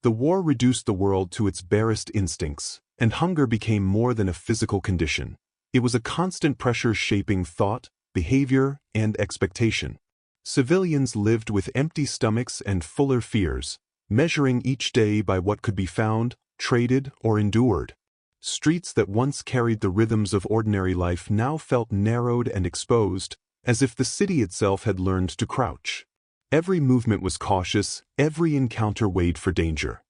The war reduced the world to its barest instincts, and hunger became more than a physical condition. It was a constant pressure shaping thought, behavior, and expectation. Civilians lived with empty stomachs and fuller fears, measuring each day by what could be found, traded, or endured. Streets that once carried the rhythms of ordinary life now felt narrowed and exposed, as if the city itself had learned to crouch. Every movement was cautious, every encounter weighed for danger.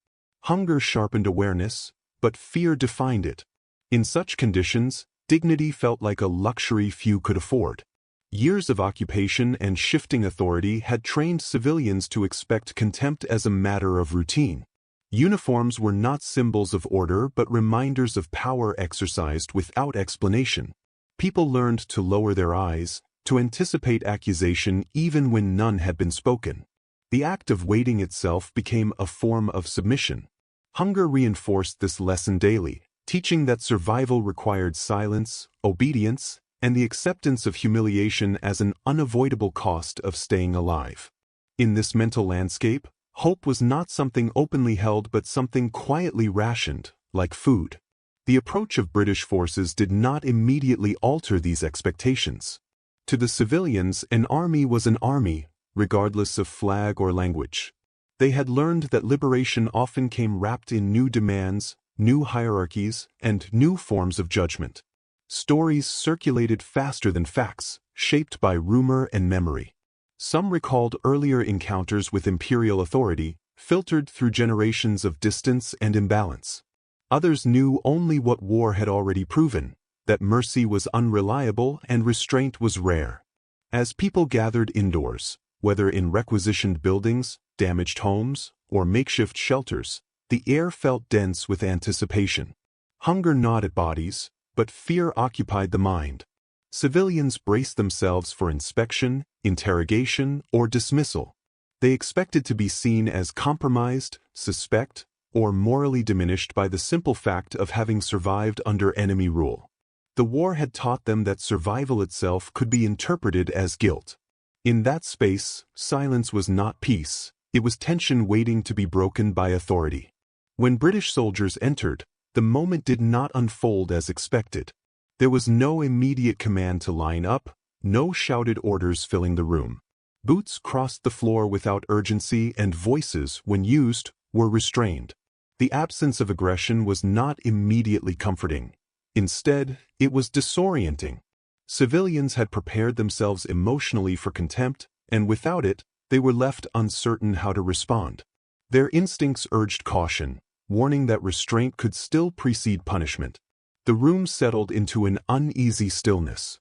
Hunger sharpened awareness, but fear defined it. In such conditions, dignity felt like a luxury few could afford. Years of occupation and shifting authority had trained civilians to expect contempt as a matter of routine. Uniforms were not symbols of order but reminders of power exercised without explanation. People learned to lower their eyes, to anticipate accusation even when none had been spoken. The act of waiting itself became a form of submission. Hunger reinforced this lesson daily, teaching that survival required silence, obedience, and the acceptance of humiliation as an unavoidable cost of staying alive. In this mental landscape, hope was not something openly held but something quietly rationed, like food. The approach of British forces did not immediately alter these expectations. To the civilians, an army was an army, regardless of flag or language. They had learned that liberation often came wrapped in new demands, new hierarchies, and new forms of judgment. Stories circulated faster than facts, shaped by rumor and memory. Some recalled earlier encounters with imperial authority, filtered through generations of distance and imbalance. Others knew only what war had already proven, that mercy was unreliable and restraint was rare. As people gathered indoors, whether in requisitioned buildings, damaged homes, or makeshift shelters, the air felt dense with anticipation. Hunger gnawed at bodies, but fear occupied the mind. Civilians braced themselves for inspection, interrogation, or dismissal. They expected to be seen as compromised, suspect, or morally diminished by the simple fact of having survived under enemy rule. The war had taught them that survival itself could be interpreted as guilt. In that space, silence was not peace, it was tension waiting to be broken by authority. When British soldiers entered, the moment did not unfold as expected. There was no immediate command to line up, no shouted orders filling the room. Boots crossed the floor without urgency and voices, when used, were restrained. The absence of aggression was not immediately comforting. Instead, it was disorienting. Civilians had prepared themselves emotionally for contempt, and without it, they were left uncertain how to respond. Their instincts urged caution, warning that restraint could still precede punishment. The room settled into an uneasy stillness.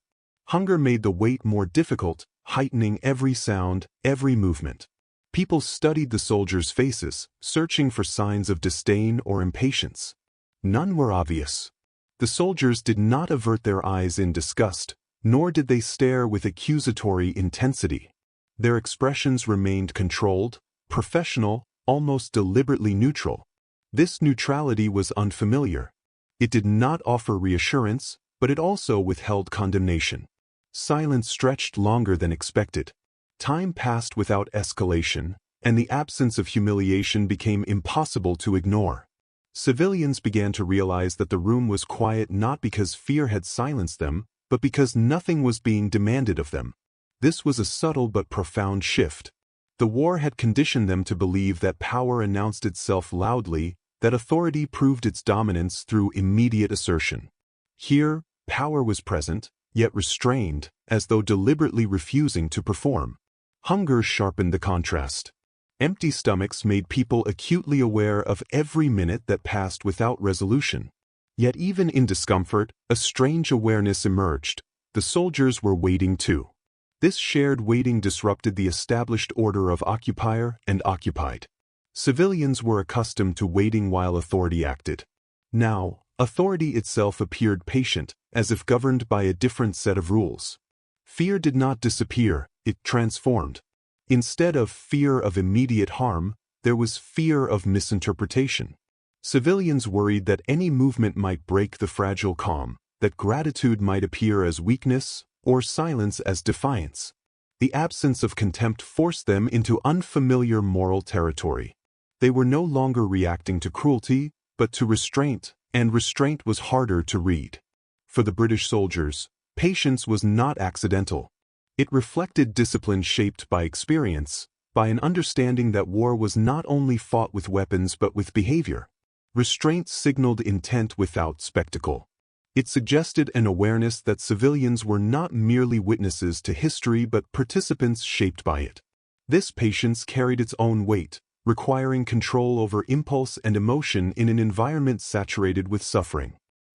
Hunger made the wait more difficult, heightening every sound, every movement. People studied the soldiers' faces, searching for signs of disdain or impatience. None were obvious. The soldiers did not avert their eyes in disgust, nor did they stare with accusatory intensity. Their expressions remained controlled, professional, almost deliberately neutral. This neutrality was unfamiliar. It did not offer reassurance, but it also withheld condemnation. Silence stretched longer than expected. Time passed without escalation, and the absence of humiliation became impossible to ignore. Civilians began to realize that the room was quiet not because fear had silenced them, but because nothing was being demanded of them. This was a subtle but profound shift. The war had conditioned them to believe that power announced itself loudly, that authority proved its dominance through immediate assertion. Here, power was present, yet restrained, as though deliberately refusing to perform. Hunger sharpened the contrast. Empty stomachs made people acutely aware of every minute that passed without resolution. Yet even in discomfort, a strange awareness emerged. The soldiers were waiting too. This shared waiting disrupted the established order of occupier and occupied. Civilians were accustomed to waiting while authority acted. Now, authority itself appeared patient, as if governed by a different set of rules. Fear did not disappear, it transformed. Instead of fear of immediate harm, there was fear of misinterpretation. Civilians worried that any movement might break the fragile calm, that gratitude might appear as weakness, or silence as defiance. The absence of contempt forced them into unfamiliar moral territory. They were no longer reacting to cruelty, but to restraint, and restraint was harder to read. For the British soldiers, patience was not accidental. It reflected discipline shaped by experience, by an understanding that war was not only fought with weapons but with behavior. Restraint signaled intent without spectacle. It suggested an awareness that civilians were not merely witnesses to history but participants shaped by it. This patience carried its own weight, requiring control over impulse and emotion in an environment saturated with suffering.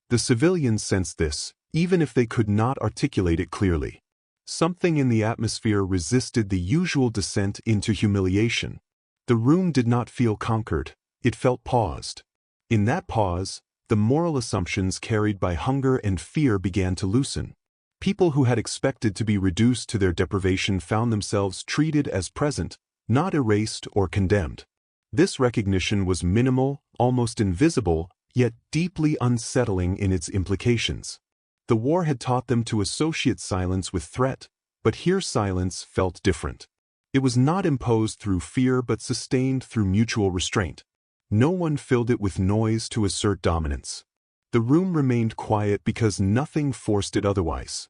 The civilians sensed this, even if they could not articulate it clearly. Something in the atmosphere resisted the usual descent into humiliation. The room did not feel conquered, it felt paused. In that pause, the moral assumptions carried by hunger and fear began to loosen. People who had expected to be reduced to their deprivation found themselves treated as present, not erased or condemned. This recognition was minimal, almost invisible, yet deeply unsettling in its implications. The war had taught them to associate silence with threat, but here silence felt different. It was not imposed through fear but sustained through mutual restraint. No one filled it with noise to assert dominance. The room remained quiet because nothing forced it otherwise.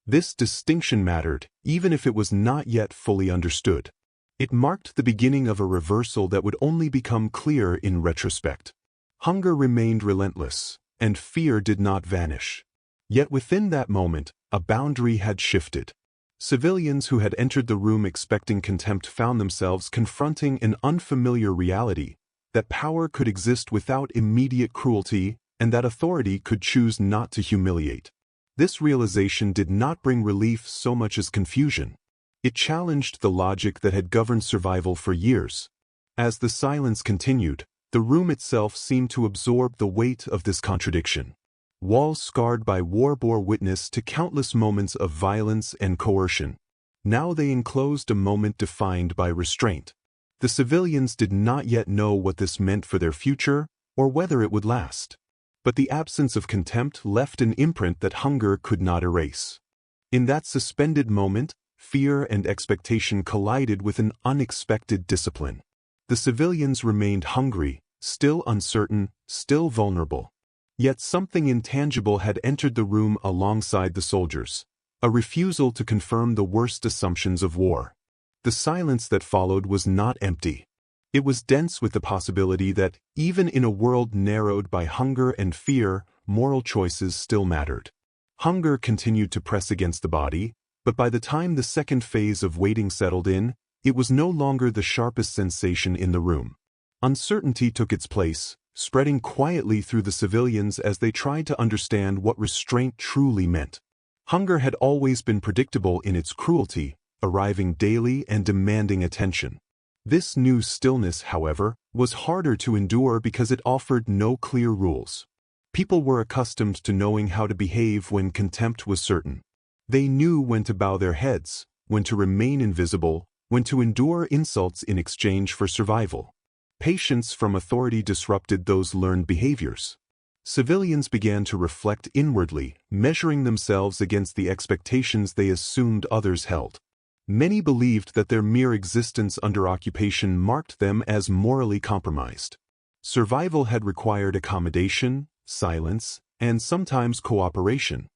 This distinction mattered, even if it was not yet fully understood. It marked the beginning of a reversal that would only become clear in retrospect. Hunger remained relentless, and fear did not vanish. Yet within that moment, a boundary had shifted. Civilians who had entered the room expecting contempt found themselves confronting an unfamiliar reality, that power could exist without immediate cruelty, and that authority could choose not to humiliate. This realization did not bring relief so much as confusion. It challenged the logic that had governed survival for years. As the silence continued, the room itself seemed to absorb the weight of this contradiction. Walls scarred by war bore witness to countless moments of violence and coercion. Now they enclosed a moment defined by restraint. The civilians did not yet know what this meant for their future, or whether it would last. But the absence of contempt left an imprint that hunger could not erase. In that suspended moment, fear and expectation collided with an unexpected discipline. The civilians remained hungry, still uncertain, still vulnerable. Yet something intangible had entered the room alongside the soldiers, a refusal to confirm the worst assumptions of war. The silence that followed was not empty. It was dense with the possibility that, even in a world narrowed by hunger and fear, moral choices still mattered. Hunger continued to press against the body, but by the time the second phase of waiting settled in, it was no longer the sharpest sensation in the room. Uncertainty took its place, spreading quietly through the civilians as they tried to understand what restraint truly meant. Hunger had always been predictable in its cruelty, arriving daily and demanding attention. This new stillness, however, was harder to endure because it offered no clear rules. People were accustomed to knowing how to behave when contempt was certain. They knew when to bow their heads, when to remain invisible, when to endure insults in exchange for survival. Patience from authority disrupted those learned behaviors. Civilians began to reflect inwardly, measuring themselves against the expectations they assumed others held. Many believed that their mere existence under occupation marked them as morally compromised. Survival had required accommodation, silence, and sometimes cooperation.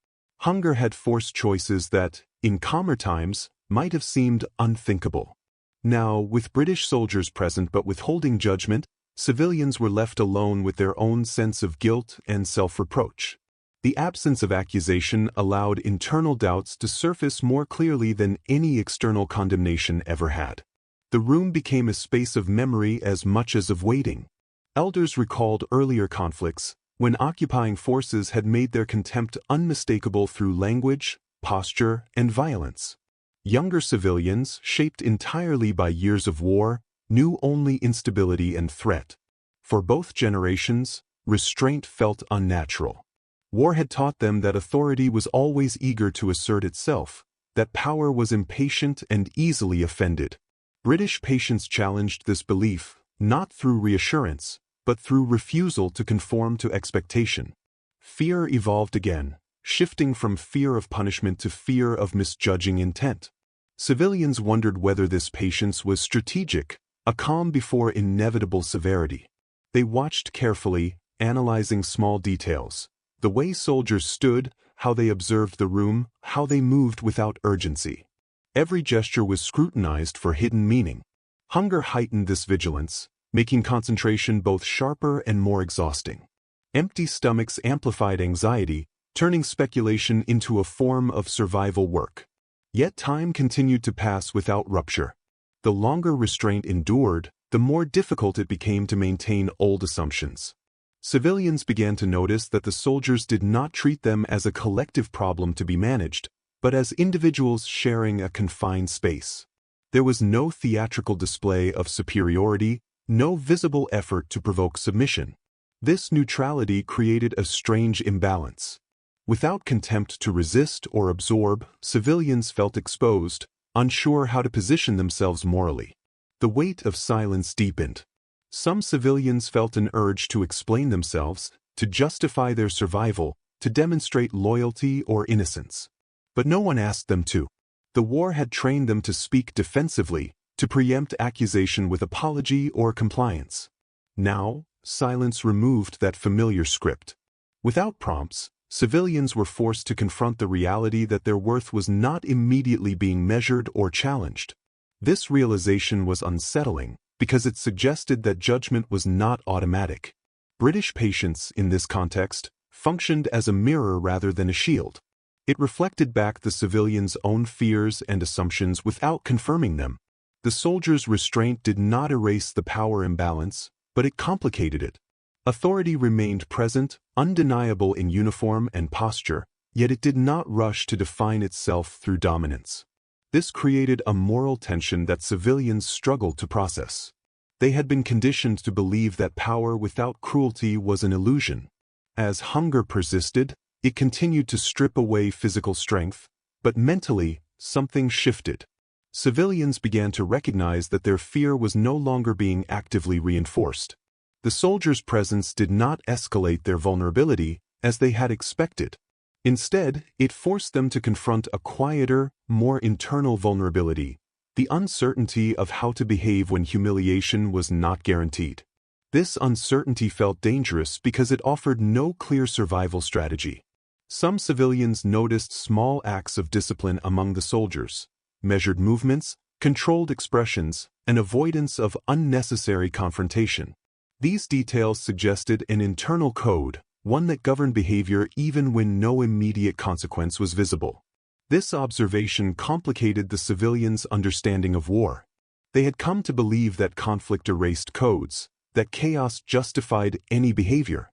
Hunger had forced choices that, in calmer times, might have seemed unthinkable. Now, with British soldiers present but withholding judgment, civilians were left alone with their own sense of guilt and self-reproach. The absence of accusation allowed internal doubts to surface more clearly than any external condemnation ever had. The room became a space of memory as much as of waiting. Elders recalled earlier conflicts, when occupying forces had made their contempt unmistakable through language, posture, and violence. Younger civilians, shaped entirely by years of war, knew only instability and threat. For both generations, restraint felt unnatural. War had taught them that authority was always eager to assert itself, that power was impatient and easily offended. British patience challenged this belief, not through reassurance, but through refusal to conform to expectation. Fear evolved again, shifting from fear of punishment to fear of misjudging intent. Civilians wondered whether this patience was strategic, a calm before inevitable severity. They watched carefully, analyzing small details. The way soldiers stood, how they observed the room, how they moved without urgency. Every gesture was scrutinized for hidden meaning. Hunger heightened this vigilance, making concentration both sharper and more exhausting. Empty stomachs amplified anxiety, turning speculation into a form of survival work. Yet time continued to pass without rupture. The longer restraint endured, the more difficult it became to maintain old assumptions. Civilians began to notice that the soldiers did not treat them as a collective problem to be managed, but as individuals sharing a confined space. There was no theatrical display of superiority, no visible effort to provoke submission. This neutrality created a strange imbalance. Without contempt to resist or absorb, civilians felt exposed, unsure how to position themselves morally. The weight of silence deepened. Some civilians felt an urge to explain themselves, to justify their survival, to demonstrate loyalty or innocence. But no one asked them to. The war had trained them to speak defensively, to preempt accusation with apology or compliance. Now, silence removed that familiar script. Without prompts, civilians were forced to confront the reality that their worth was not immediately being measured or challenged. This realization was unsettling, because it suggested that judgment was not automatic. British patience, in this context, functioned as a mirror rather than a shield. It reflected back the civilians' own fears and assumptions without confirming them. The soldiers' restraint did not erase the power imbalance, but it complicated it. Authority remained present, undeniable in uniform and posture, yet it did not rush to define itself through dominance. This created a moral tension that civilians struggled to process. They had been conditioned to believe that power without cruelty was an illusion. As hunger persisted, it continued to strip away physical strength, but mentally, something shifted. Civilians began to recognize that their fear was no longer being actively reinforced. The soldiers' presence did not escalate their vulnerability, as they had expected. Instead, it forced them to confront a quieter, more internal vulnerability, the uncertainty of how to behave when humiliation was not guaranteed. This uncertainty felt dangerous because it offered no clear survival strategy. Some civilians noticed small acts of discipline among the soldiers, measured movements, controlled expressions, and avoidance of unnecessary confrontation. These details suggested an internal code, one that governed behavior even when no immediate consequence was visible. This observation complicated the civilians' understanding of war. They had come to believe that conflict erased codes, that chaos justified any behavior.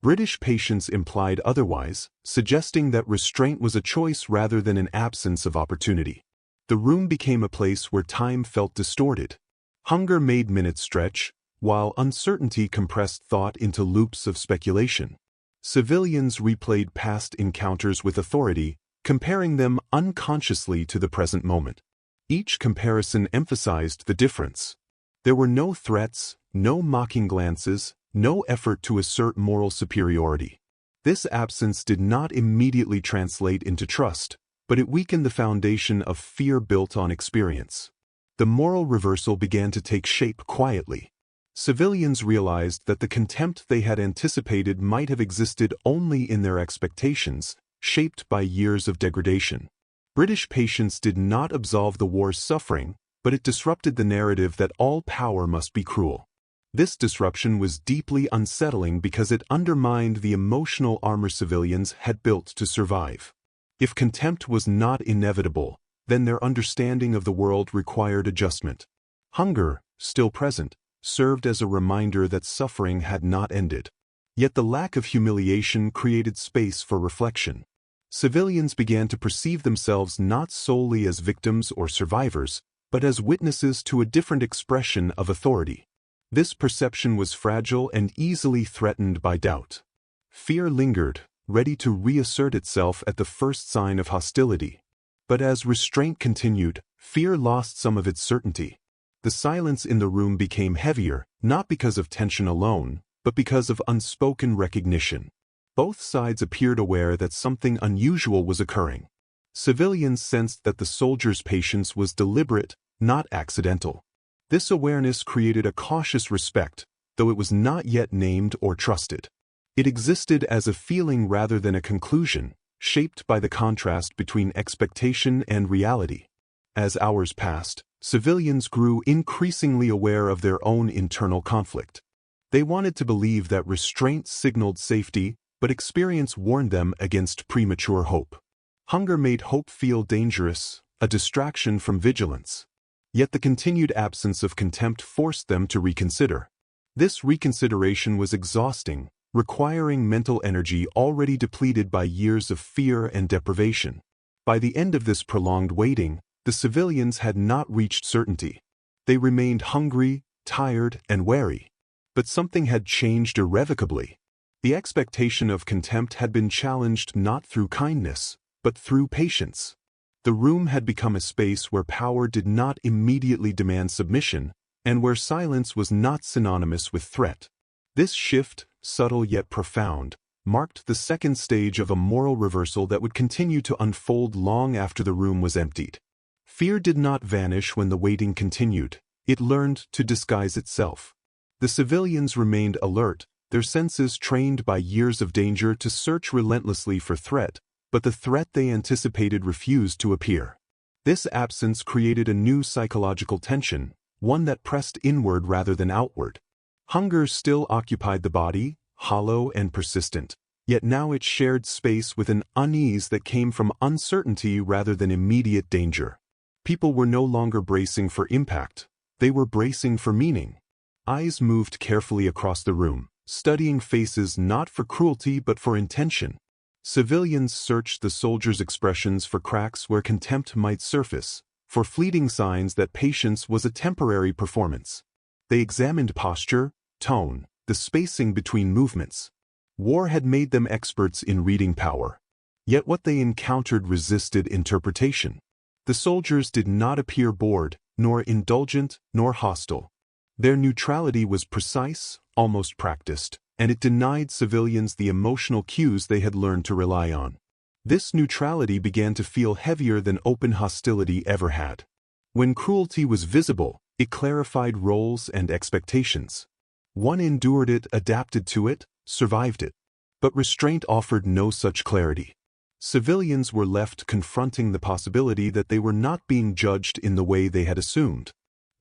British patience implied otherwise, suggesting that restraint was a choice rather than an absence of opportunity. The room became a place where time felt distorted. Hunger made minutes stretch, while uncertainty compressed thought into loops of speculation. Civilians replayed past encounters with authority, comparing them unconsciously to the present moment. Each comparison emphasized the difference. There were no threats, no mocking glances, no effort to assert moral superiority. This absence did not immediately translate into trust, but it weakened the foundation of fear built on experience. The moral reversal began to take shape quietly. Civilians realized that the contempt they had anticipated might have existed only in their expectations, shaped by years of degradation. British patience did not absolve the war's suffering, but it disrupted the narrative that all power must be cruel. This disruption was deeply unsettling because it undermined the emotional armor civilians had built to survive. If contempt was not inevitable, then their understanding of the world required adjustment. Hunger, still present, served as a reminder that suffering had not ended. Yet the lack of humiliation created space for reflection. Civilians began to perceive themselves not solely as victims or survivors, but as witnesses to a different expression of authority. This perception was fragile and easily threatened by doubt. Fear lingered, ready to reassert itself at the first sign of hostility. But as restraint continued, fear lost some of its certainty. The silence in the room became heavier, not because of tension alone, but because of unspoken recognition. Both sides appeared aware that something unusual was occurring. Civilians sensed that the soldiers' patience was deliberate, not accidental. This awareness created a cautious respect, though it was not yet named or trusted. It existed as a feeling rather than a conclusion, shaped by the contrast between expectation and reality. As hours passed, civilians grew increasingly aware of their own internal conflict. They wanted to believe that restraint signaled safety, but experience warned them against premature hope. Hunger made hope feel dangerous, a distraction from vigilance. Yet the continued absence of contempt forced them to reconsider. This reconsideration was exhausting, requiring mental energy already depleted by years of fear and deprivation. By the end of this prolonged waiting, the civilians had not reached certainty. They remained hungry, tired, and wary. But something had changed irrevocably. The expectation of contempt had been challenged not through kindness, but through patience. The room had become a space where power did not immediately demand submission, and where silence was not synonymous with threat. This shift, subtle yet profound, marked the second stage of a moral reversal that would continue to unfold long after the room was emptied. Fear did not vanish when the waiting continued. It learned to disguise itself. The civilians remained alert, their senses trained by years of danger to search relentlessly for threat, but the threat they anticipated refused to appear. This absence created a new psychological tension, one that pressed inward rather than outward. Hunger still occupied the body, hollow and persistent, yet now it shared space with an unease that came from uncertainty rather than immediate danger. People were no longer bracing for impact, they were bracing for meaning. Eyes moved carefully across the room, studying faces not for cruelty but for intention. Civilians searched the soldiers' expressions for cracks where contempt might surface, for fleeting signs that patience was a temporary performance. They examined posture, tone, the spacing between movements. War had made them experts in reading power. Yet what they encountered resisted interpretation. The soldiers did not appear bored, nor indulgent, nor hostile. Their neutrality was precise, almost practiced, and it denied civilians the emotional cues they had learned to rely on. This neutrality began to feel heavier than open hostility ever had. When cruelty was visible, it clarified roles and expectations. One endured it, adapted to it, survived it. But restraint offered no such clarity. Civilians were left confronting the possibility that they were not being judged in the way they had assumed.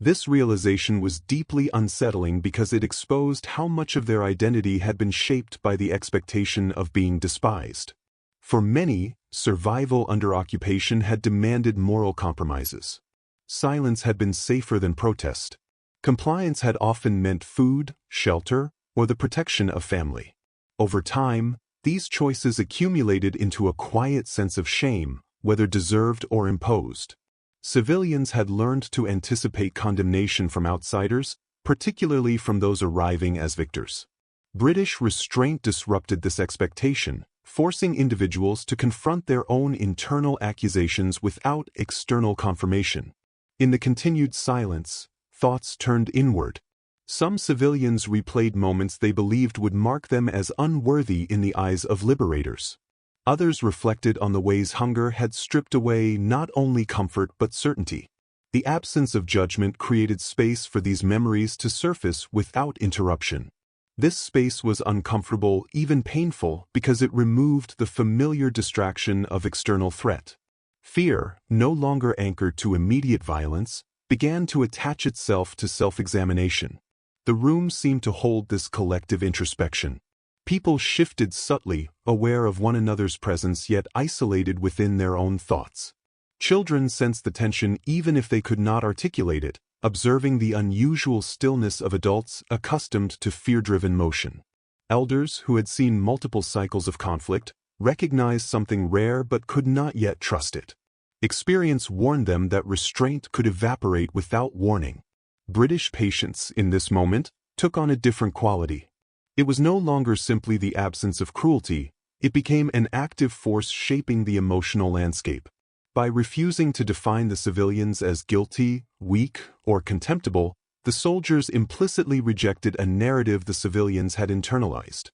This realization was deeply unsettling because it exposed how much of their identity had been shaped by the expectation of being despised. For many, survival under occupation had demanded moral compromises. Silence had been safer than protest. Compliance had often meant food, shelter, or the protection of family. Over time, these choices accumulated into a quiet sense of shame, whether deserved or imposed. Civilians had learned to anticipate condemnation from outsiders, particularly from those arriving as victors. British restraint disrupted this expectation, forcing individuals to confront their own internal accusations without external confirmation. In the continued silence, thoughts turned inward. Some civilians replayed moments they believed would mark them as unworthy in the eyes of liberators. Others reflected on the ways hunger had stripped away not only comfort but certainty. The absence of judgment created space for these memories to surface without interruption. This space was uncomfortable, even painful, because it removed the familiar distraction of external threat. Fear, no longer anchored to immediate violence, began to attach itself to self-examination. The room seemed to hold this collective introspection. People shifted subtly, aware of one another's presence yet isolated within their own thoughts. Children sensed the tension even if they could not articulate it, observing the unusual stillness of adults accustomed to fear-driven motion. Elders, who had seen multiple cycles of conflict, recognized something rare but could not yet trust it. Experience warned them that restraint could evaporate without warning. British patience, in this moment, took on a different quality. It was no longer simply the absence of cruelty, it became an active force shaping the emotional landscape. By refusing to define the civilians as guilty, weak, or contemptible, the soldiers implicitly rejected a narrative the civilians had internalized.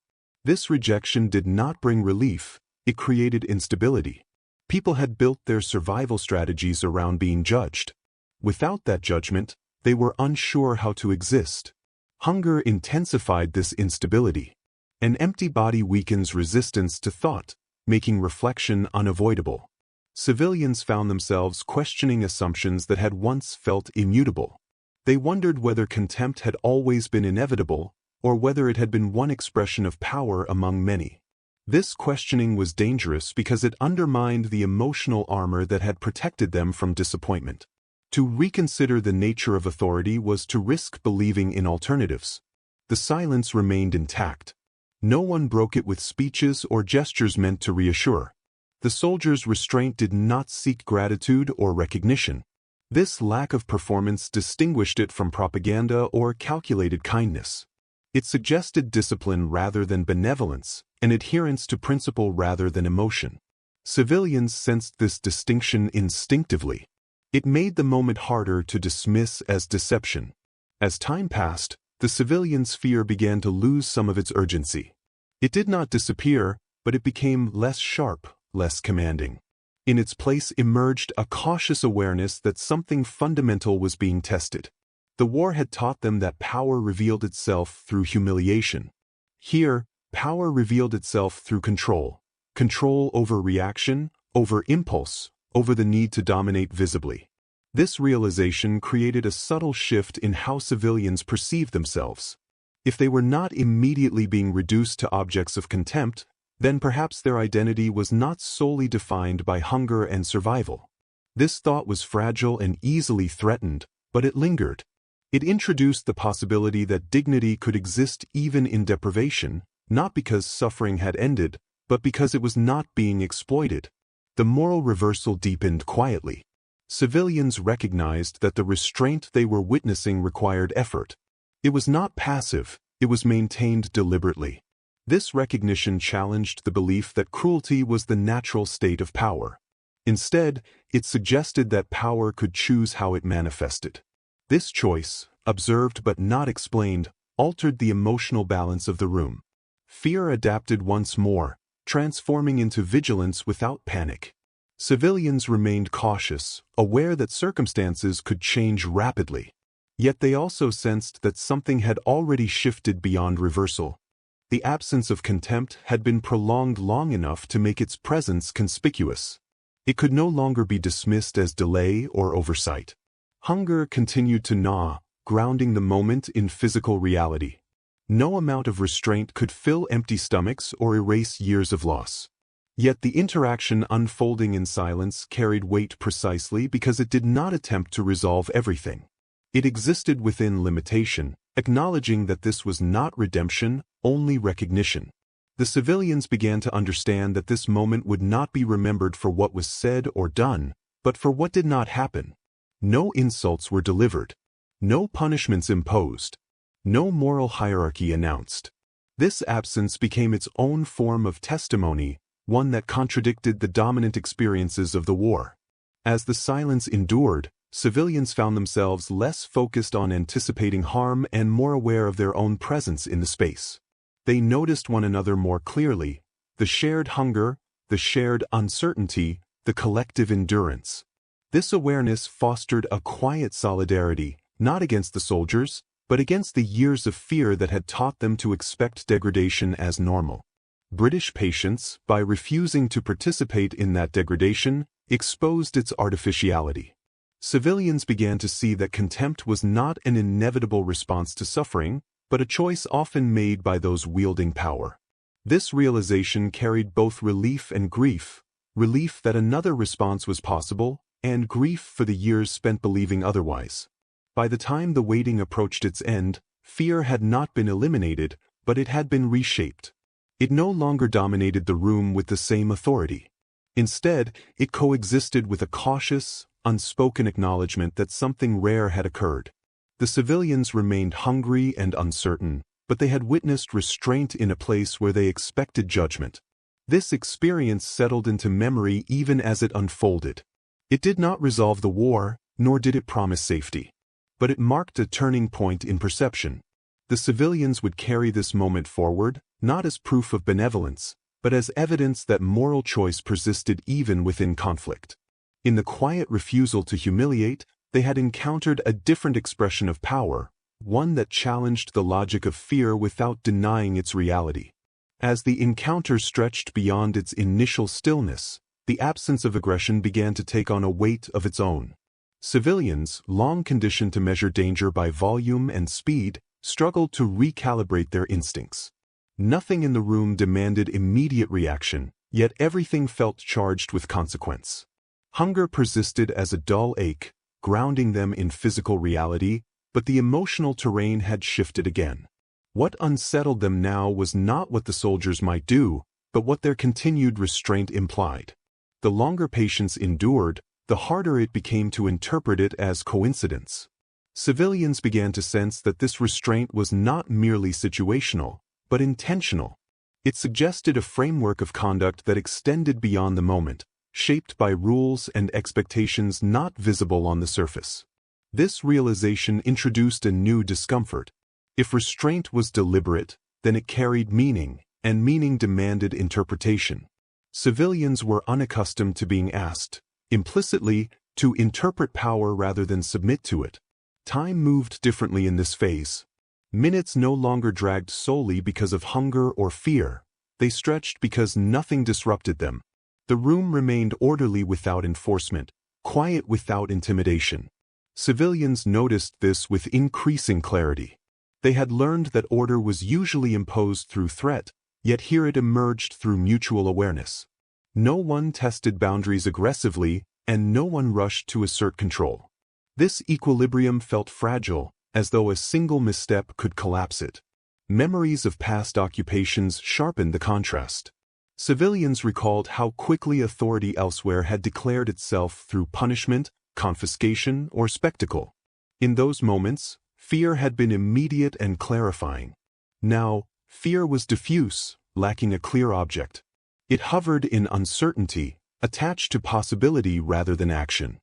This rejection did not bring relief, it created instability. People had built their survival strategies around being judged. Without that judgment, They were unsure how to exist. Hunger intensified this instability. An empty body weakens resistance to thought, making reflection unavoidable. Civilians found themselves questioning assumptions that had once felt immutable. They wondered whether contempt had always been inevitable, or whether it had been one expression of power among many. This questioning was dangerous because it undermined the emotional armor that had protected them from disappointment. To reconsider the nature of authority was to risk believing in alternatives. The silence remained intact. No one broke it with speeches or gestures meant to reassure. The soldiers' restraint did not seek gratitude or recognition. This lack of performance distinguished it from propaganda or calculated kindness. It suggested discipline rather than benevolence, and adherence to principle rather than emotion. Civilians sensed this distinction instinctively. It made the moment harder to dismiss as deception. As time passed, the civilians' fear began to lose some of its urgency. It did not disappear, but it became less sharp, less commanding. In its place emerged a cautious awareness that something fundamental was being tested. The war had taught them that power revealed itself through humiliation. Here, power revealed itself through control. Control over reaction, over impulse, over the need to dominate visibly. This realization created a subtle shift in how civilians perceived themselves. If they were not immediately being reduced to objects of contempt, then perhaps their identity was not solely defined by hunger and survival. This thought was fragile and easily threatened, but it lingered. It introduced the possibility that dignity could exist even in deprivation, not because suffering had ended, but because it was not being exploited. The moral reversal deepened quietly. Civilians recognized that the restraint they were witnessing required effort. It was not passive, it was maintained deliberately. This recognition challenged the belief that cruelty was the natural state of power. Instead, it suggested that power could choose how it manifested. This choice, observed but not explained, altered the emotional balance of the room. Fear adapted once more, transforming into vigilance without panic. Civilians remained cautious, aware that circumstances could change rapidly. Yet they also sensed that something had already shifted beyond reversal. The absence of contempt had been prolonged long enough to make its presence conspicuous. It could no longer be dismissed as delay or oversight. Hunger continued to gnaw, grounding the moment in physical reality. No amount of restraint could fill empty stomachs or erase years of loss. Yet the interaction unfolding in silence carried weight precisely because it did not attempt to resolve everything. It existed within limitation, acknowledging that this was not redemption, only recognition. The civilians began to understand that this moment would not be remembered for what was said or done, but for what did not happen. No insults were delivered. No punishments imposed. No moral hierarchy announced. This absence became its own form of testimony, one that contradicted the dominant experiences of the war. As the silence endured, civilians found themselves less focused on anticipating harm and more aware of their own presence in the space. They noticed one another more clearly, the shared hunger, the shared uncertainty, the collective endurance. This awareness fostered a quiet solidarity, not against the soldiers, but against the years of fear that had taught them to expect degradation as normal. British patience, by refusing to participate in that degradation, exposed its artificiality. Civilians began to see that contempt was not an inevitable response to suffering, but a choice often made by those wielding power. This realization carried both relief and grief, relief that another response was possible, and grief for the years spent believing otherwise. By the time the waiting approached its end, fear had not been eliminated, but it had been reshaped. It no longer dominated the room with the same authority. Instead, it coexisted with a cautious, unspoken acknowledgement that something rare had occurred. The civilians remained hungry and uncertain, but they had witnessed restraint in a place where they expected judgment. This experience settled into memory even as it unfolded. It did not resolve the war, nor did it promise safety. But it marked a turning point in perception. The civilians would carry this moment forward, not as proof of benevolence, but as evidence that moral choice persisted even within conflict. In the quiet refusal to humiliate, they had encountered a different expression of power, one that challenged the logic of fear without denying its reality. As the encounter stretched beyond its initial stillness, the absence of aggression began to take on a weight of its own. Civilians, long conditioned to measure danger by volume and speed, struggled to recalibrate their instincts. Nothing in the room demanded immediate reaction, yet everything felt charged with consequence. Hunger persisted as a dull ache, grounding them in physical reality, but the emotional terrain had shifted again. What unsettled them now was not what the soldiers might do, but what their continued restraint implied. The longer patience endured, the harder it became to interpret it as coincidence. Civilians began to sense that this restraint was not merely situational, but intentional. It suggested a framework of conduct that extended beyond the moment, shaped by rules and expectations not visible on the surface. This realization introduced a new discomfort. If restraint was deliberate, then it carried meaning, and meaning demanded interpretation. Civilians were unaccustomed to being asked, implicitly, to interpret power rather than submit to it. Time moved differently in this phase. Minutes no longer dragged solely because of hunger or fear. They stretched because nothing disrupted them. The room remained orderly without enforcement, quiet without intimidation. Civilians noticed this with increasing clarity. They had learned that order was usually imposed through threat, yet here it emerged through mutual awareness. No one tested boundaries aggressively, and no one rushed to assert control. This equilibrium felt fragile, as though a single misstep could collapse it. Memories of past occupations sharpened the contrast. Civilians recalled how quickly authority elsewhere had declared itself through punishment, confiscation, or spectacle. In those moments, fear had been immediate and clarifying. Now, fear was diffuse, lacking a clear object. It hovered in uncertainty, attached to possibility rather than action.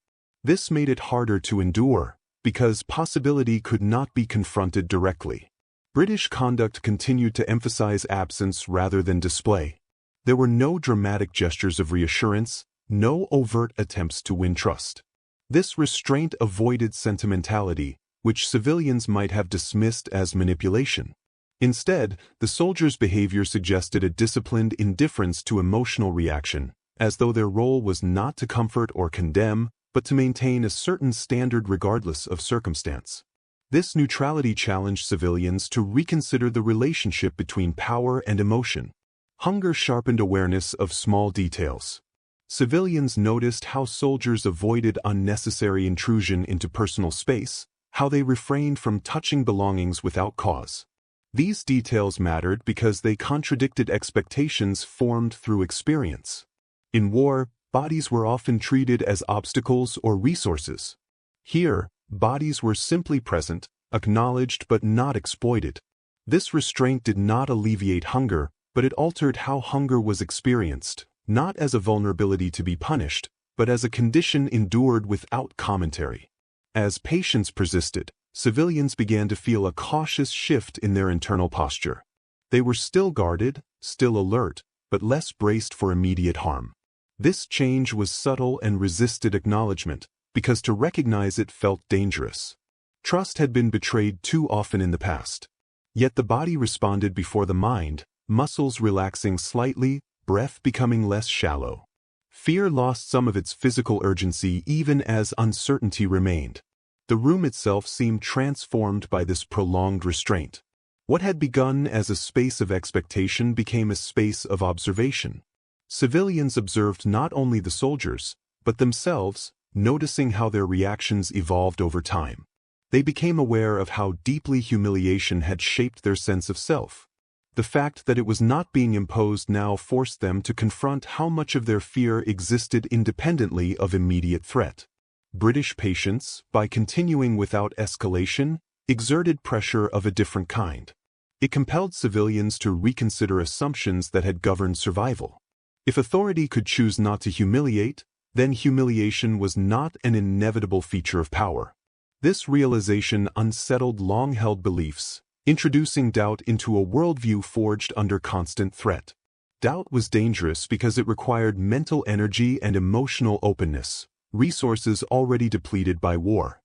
This made it harder to endure, because possibility could not be confronted directly. British conduct continued to emphasize absence rather than display. There were no dramatic gestures of reassurance, no overt attempts to win trust. This restraint avoided sentimentality, which civilians might have dismissed as manipulation. Instead, the soldiers' behavior suggested a disciplined indifference to emotional reaction, as though their role was not to comfort or condemn, but to maintain a certain standard regardless of circumstance. This neutrality challenged civilians to reconsider the relationship between power and emotion. Hunger sharpened awareness of small details. Civilians noticed how soldiers avoided unnecessary intrusion into personal space, how they refrained from touching belongings without cause. These details mattered because they contradicted expectations formed through experience. In war, bodies were often treated as obstacles or resources. Here, bodies were simply present, acknowledged but not exploited. This restraint did not alleviate hunger, but it altered how hunger was experienced, not as a vulnerability to be punished, but as a condition endured without commentary. As patience persisted, civilians began to feel a cautious shift in their internal posture. They were still guarded, still alert, but less braced for immediate harm. This change was subtle and resisted acknowledgement, because to recognize it felt dangerous. Trust had been betrayed too often in the past. Yet the body responded before the mind, muscles relaxing slightly, breath becoming less shallow. Fear lost some of its physical urgency even as uncertainty remained. The room itself seemed transformed by this prolonged restraint. What had begun as a space of expectation became a space of observation. Civilians observed not only the soldiers, but themselves, noticing how their reactions evolved over time. They became aware of how deeply humiliation had shaped their sense of self. The fact that it was not being imposed now forced them to confront how much of their fear existed independently of immediate threat. British patience, by continuing without escalation, exerted pressure of a different kind. It compelled civilians to reconsider assumptions that had governed survival. If authority could choose not to humiliate, then humiliation was not an inevitable feature of power. This realization unsettled long-held beliefs, introducing doubt into a worldview forged under constant threat. Doubt was dangerous because it required mental energy and emotional openness, resources already depleted by war.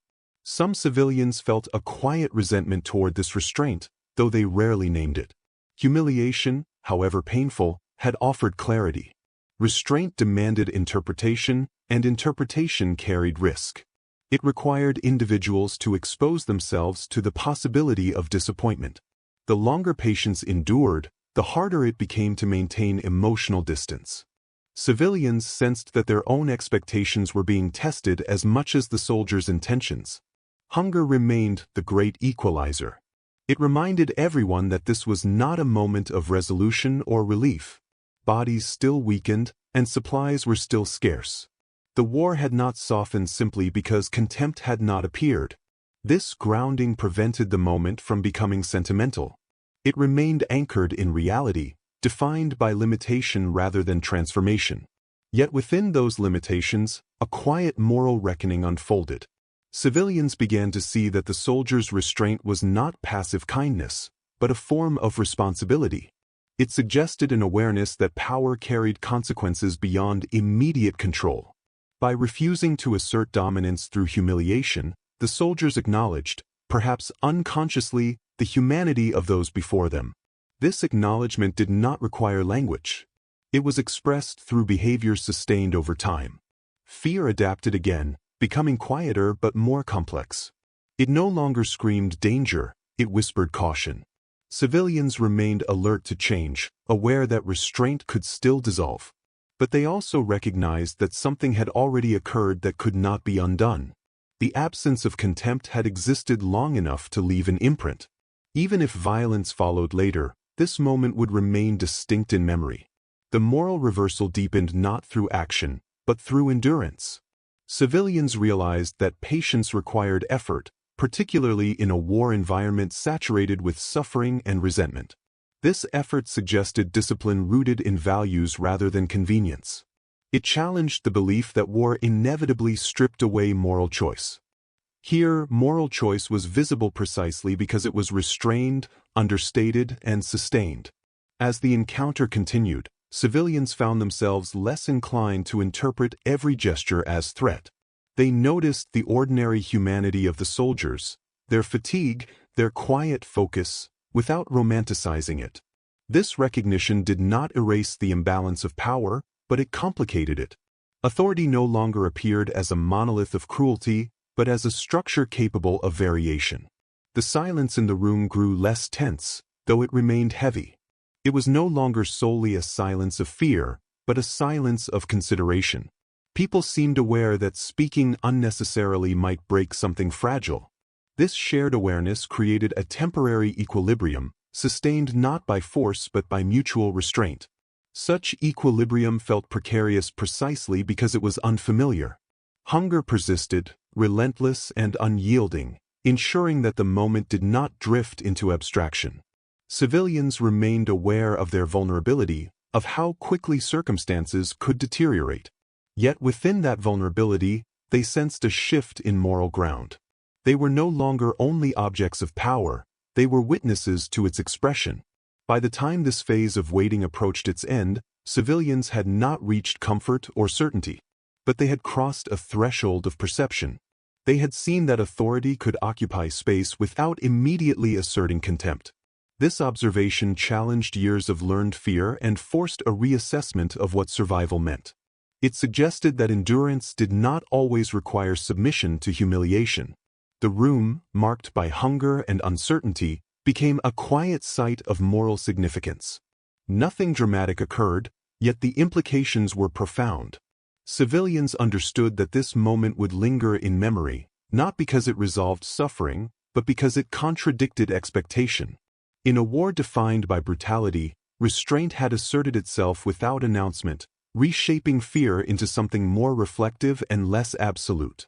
Some civilians felt a quiet resentment toward this restraint, though they rarely named it. Humiliation, however painful, had offered clarity. Restraint demanded interpretation, and interpretation carried risk. It required individuals to expose themselves to the possibility of disappointment. The longer patients endured, the harder it became to maintain emotional distance. Civilians sensed that their own expectations were being tested as much as the soldiers' intentions. Hunger remained the great equalizer. It reminded everyone that this was not a moment of resolution or relief. Bodies still weakened, and supplies were still scarce. The war had not softened simply because contempt had not appeared. This grounding prevented the moment from becoming sentimental. It remained anchored in reality, defined by limitation rather than transformation. Yet within those limitations, a quiet moral reckoning unfolded. Civilians began to see that the soldiers' restraint was not passive kindness, but a form of responsibility. It suggested an awareness that power carried consequences beyond immediate control. By refusing to assert dominance through humiliation, the soldiers acknowledged, perhaps unconsciously, the humanity of those before them. This acknowledgement did not require language. It was expressed through behavior sustained over time. Fear adapted again, becoming quieter but more complex. It no longer screamed danger, it whispered caution. Civilians remained alert to change, aware that restraint could still dissolve. But they also recognized that something had already occurred that could not be undone. The absence of contempt had existed long enough to leave an imprint. Even if violence followed later, this moment would remain distinct in memory. The moral reversal deepened not through action, but through endurance. Civilians realized that patience required effort, particularly in a war environment saturated with suffering and resentment. This effort suggested discipline rooted in values rather than convenience. It challenged the belief that war inevitably stripped away moral choice. Here, moral choice was visible precisely because it was restrained, understated, and sustained. As the encounter continued, civilians found themselves less inclined to interpret every gesture as threat. They noticed the ordinary humanity of the soldiers, their fatigue, their quiet focus, without romanticizing it. This recognition did not erase the imbalance of power, but it complicated it. Authority no longer appeared as a monolith of cruelty, but as a structure capable of variation. The silence in the room grew less tense, though it remained heavy. It was no longer solely a silence of fear, but a silence of consideration. People seemed aware that speaking unnecessarily might break something fragile. This shared awareness created a temporary equilibrium, sustained not by force but by mutual restraint. Such equilibrium felt precarious precisely because it was unfamiliar. Hunger persisted, relentless and unyielding, ensuring that the moment did not drift into abstraction. Civilians remained aware of their vulnerability, of how quickly circumstances could deteriorate. Yet within that vulnerability, they sensed a shift in moral ground. They were no longer only objects of power, they were witnesses to its expression. By the time this phase of waiting approached its end, civilians had not reached comfort or certainty. But they had crossed a threshold of perception. They had seen that authority could occupy space without immediately asserting contempt. This observation challenged years of learned fear and forced a reassessment of what survival meant. It suggested that endurance did not always require submission to humiliation. The room, marked by hunger and uncertainty, became a quiet site of moral significance. Nothing dramatic occurred, yet the implications were profound. Civilians understood that this moment would linger in memory, not because it resolved suffering, but because it contradicted expectation. In a war defined by brutality, restraint had asserted itself without announcement, reshaping fear into something more reflective and less absolute.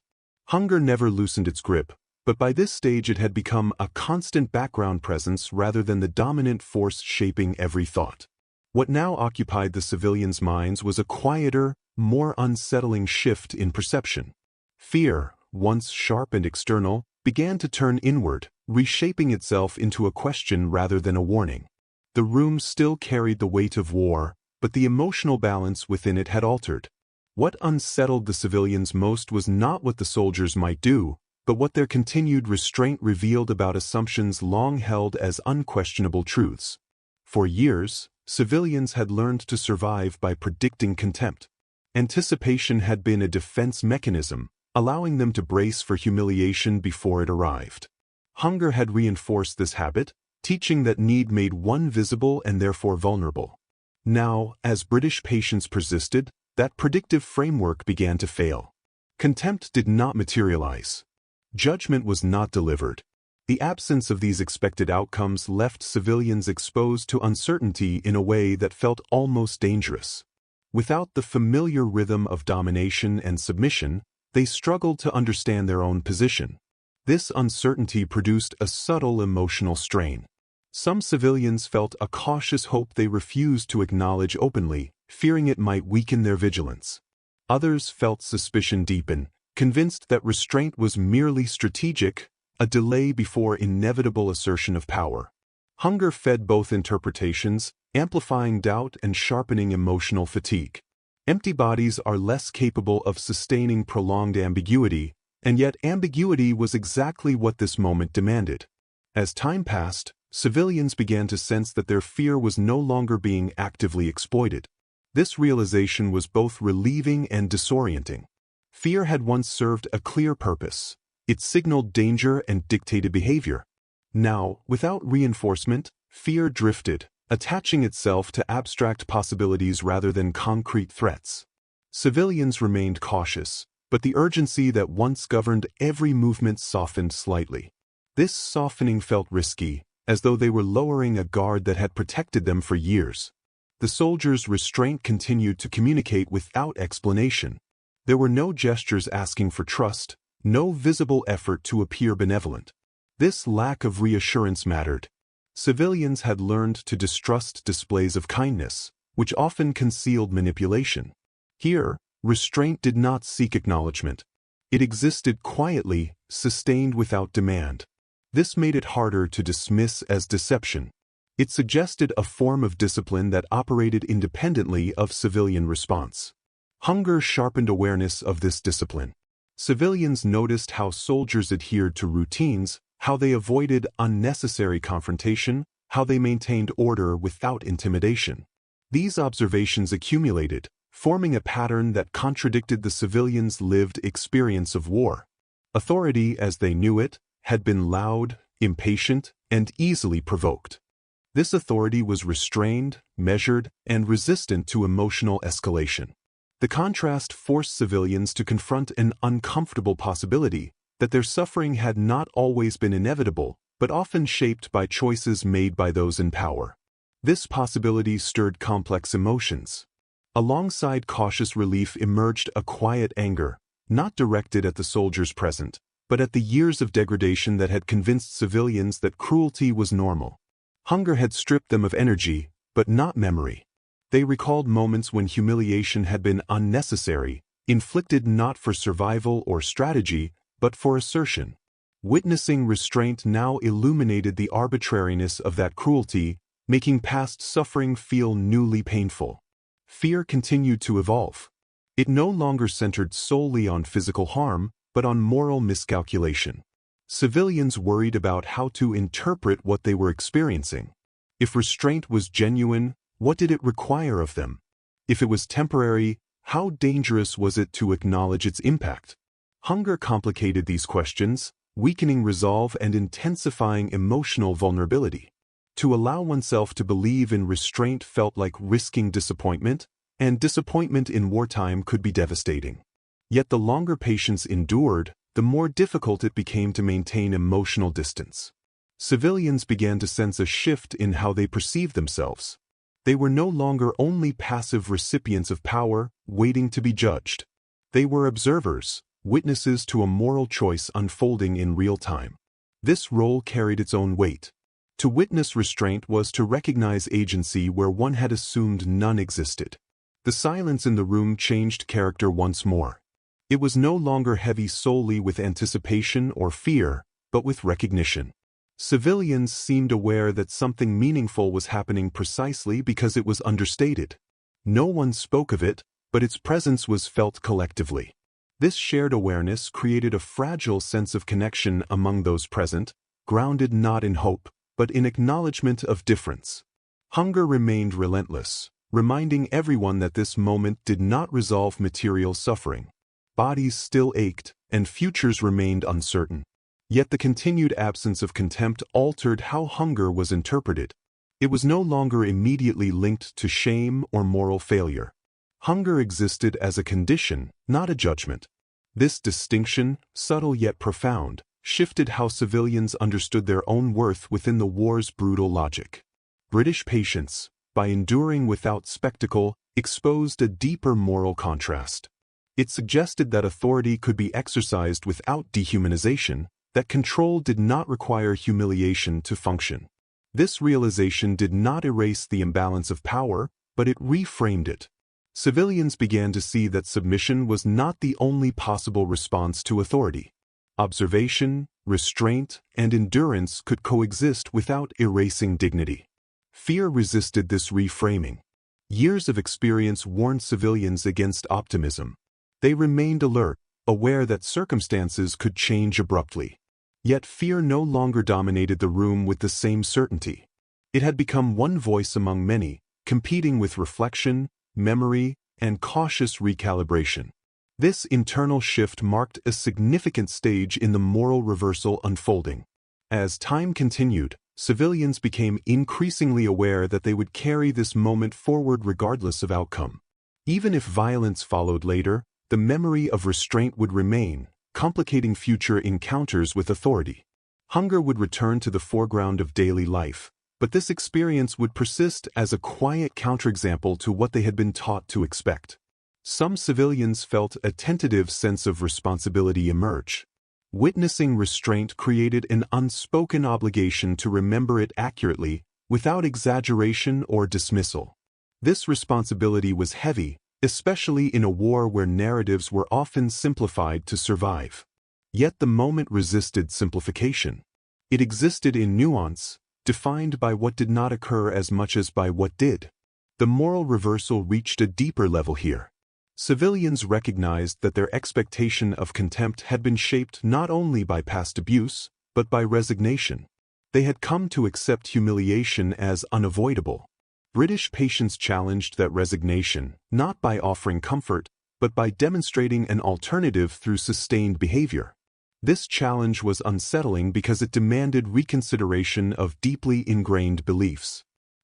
Hunger never loosened its grip, but by this stage it had become a constant background presence rather than the dominant force shaping every thought. What now occupied the civilians' minds was a quieter, more unsettling shift in perception. Fear, once sharp and external, began to turn inward, reshaping itself into a question rather than a warning. The room still carried the weight of war, but the emotional balance within it had altered. What unsettled the civilians most was not what the soldiers might do, but what their continued restraint revealed about assumptions long held as unquestionable truths. For years, civilians had learned to survive by predicting contempt. Anticipation had been a defense mechanism, allowing them to brace for humiliation before it arrived. Hunger had reinforced this habit, teaching that need made one visible and therefore vulnerable. Now, as British patience persisted, that predictive framework began to fail. Contempt did not materialize. Judgment was not delivered. The absence of these expected outcomes left civilians exposed to uncertainty in a way that felt almost dangerous. Without the familiar rhythm of domination and submission, they struggled to understand their own position. This uncertainty produced a subtle emotional strain. Some civilians felt a cautious hope they refused to acknowledge openly, fearing it might weaken their vigilance. Others felt suspicion deepen, convinced that restraint was merely strategic, a delay before inevitable assertion of power. Hunger fed both interpretations, amplifying doubt and sharpening emotional fatigue. Empty bodies are less capable of sustaining prolonged ambiguity, and yet ambiguity was exactly what this moment demanded. As time passed, civilians began to sense that their fear was no longer being actively exploited. This realization was both relieving and disorienting. Fear had once served a clear purpose. It signaled danger and dictated behavior. Now, without reinforcement, fear drifted, attaching itself to abstract possibilities rather than concrete threats. Civilians remained cautious, but the urgency that once governed every movement softened slightly. This softening felt risky, as though they were lowering a guard that had protected them for years. The soldiers' restraint continued to communicate without explanation. There were no gestures asking for trust, no visible effort to appear benevolent. This lack of reassurance mattered. Civilians had learned to distrust displays of kindness, which often concealed manipulation. Here, restraint did not seek acknowledgement. It existed quietly, sustained without demand. This made it harder to dismiss as deception. It suggested a form of discipline that operated independently of civilian response. Hunger sharpened awareness of this discipline. Civilians noticed how soldiers adhered to routines, how they avoided unnecessary confrontation, how they maintained order without intimidation. These observations accumulated, forming a pattern that contradicted the civilians' lived experience of war. Authority, as they knew it, had been loud, impatient, and easily provoked. This authority was restrained, measured, and resistant to emotional escalation. The contrast forced civilians to confront an uncomfortable possibility that their suffering had not always been inevitable, but often shaped by choices made by those in power. This possibility stirred complex emotions. Alongside cautious relief emerged a quiet anger, not directed at the soldiers present, but at the years of degradation that had convinced civilians that cruelty was normal. Hunger had stripped them of energy, but not memory. They recalled moments when humiliation had been unnecessary, inflicted not for survival or strategy, but for assertion. Witnessing restraint now illuminated the arbitrariness of that cruelty, making past suffering feel newly painful. Fear continued to evolve. It no longer centered solely on physical harm, but on moral miscalculation. Civilians worried about how to interpret what they were experiencing. If restraint was genuine, what did it require of them? If it was temporary, how dangerous was it to acknowledge its impact? Hunger complicated these questions, weakening resolve and intensifying emotional vulnerability. To allow oneself to believe in restraint felt like risking disappointment, and disappointment in wartime could be devastating. Yet the longer patience endured, the more difficult it became to maintain emotional distance. Civilians began to sense a shift in how they perceived themselves. They were no longer only passive recipients of power, waiting to be judged. They were observers, witnesses to a moral choice unfolding in real time. This role carried its own weight. To witness restraint was to recognize agency where one had assumed none existed. The silence in the room changed character once more. It was no longer heavy solely with anticipation or fear, but with recognition. Civilians seemed aware that something meaningful was happening precisely because it was understated. No one spoke of it, but its presence was felt collectively. This shared awareness created a fragile sense of connection among those present, grounded not in hope, but in acknowledgement of difference. Hunger remained relentless, reminding everyone that this moment did not resolve material suffering. Bodies still ached, and futures remained uncertain. Yet the continued absence of contempt altered how hunger was interpreted. It was no longer immediately linked to shame or moral failure. Hunger existed as a condition, not a judgment. This distinction, subtle yet profound, shifted how civilians understood their own worth within the war's brutal logic. British patience, by enduring without spectacle, exposed a deeper moral contrast. It suggested that authority could be exercised without dehumanization, that control did not require humiliation to function. This realization did not erase the imbalance of power, but it reframed it. Civilians began to see that submission was not the only possible response to authority. Observation, restraint, and endurance could coexist without erasing dignity. Fear resisted this reframing. Years of experience warned civilians against optimism. They remained alert, aware that circumstances could change abruptly. Yet fear no longer dominated the room with the same certainty. It had become one voice among many, competing with reflection, memory, and cautious recalibration. This internal shift marked a significant stage in the moral reversal unfolding. As time continued, civilians became increasingly aware that they would carry this moment forward regardless of outcome. Even if violence followed later, the memory of restraint would remain, complicating future encounters with authority. Hunger would return to the foreground of daily life, but this experience would persist as a quiet counterexample to what they had been taught to expect. Some civilians felt a tentative sense of responsibility emerge. Witnessing restraint created an unspoken obligation to remember it accurately, without exaggeration or dismissal. This responsibility was heavy, especially in a war where narratives were often simplified to survive. Yet the moment resisted simplification. It existed in nuance, defined by what did not occur as much as by what did. The moral reversal reached a deeper level here. Civilians recognized that their expectation of contempt had been shaped not only by past abuse, but by resignation. They had come to accept humiliation as unavoidable. British patience challenged that resignation, not by offering comfort, but by demonstrating an alternative through sustained behavior. This challenge was unsettling because it demanded reconsideration of deeply ingrained beliefs.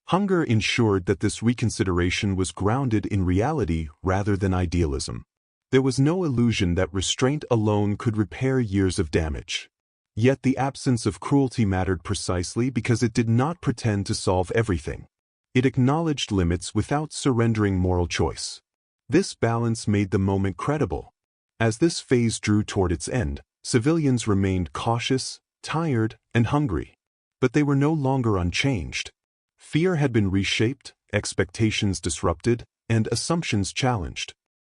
Hunger ensured that this reconsideration was grounded in reality rather than idealism. There was no illusion that restraint alone could repair years of damage. Yet the absence of cruelty mattered precisely because it did not pretend to solve everything. It acknowledged limits without surrendering moral choice. This balance made the moment credible. As this phase drew toward its end, civilians remained cautious, tired, and hungry. But they were no longer unchanged. Fear had been reshaped, expectations disrupted, and assumptions challenged.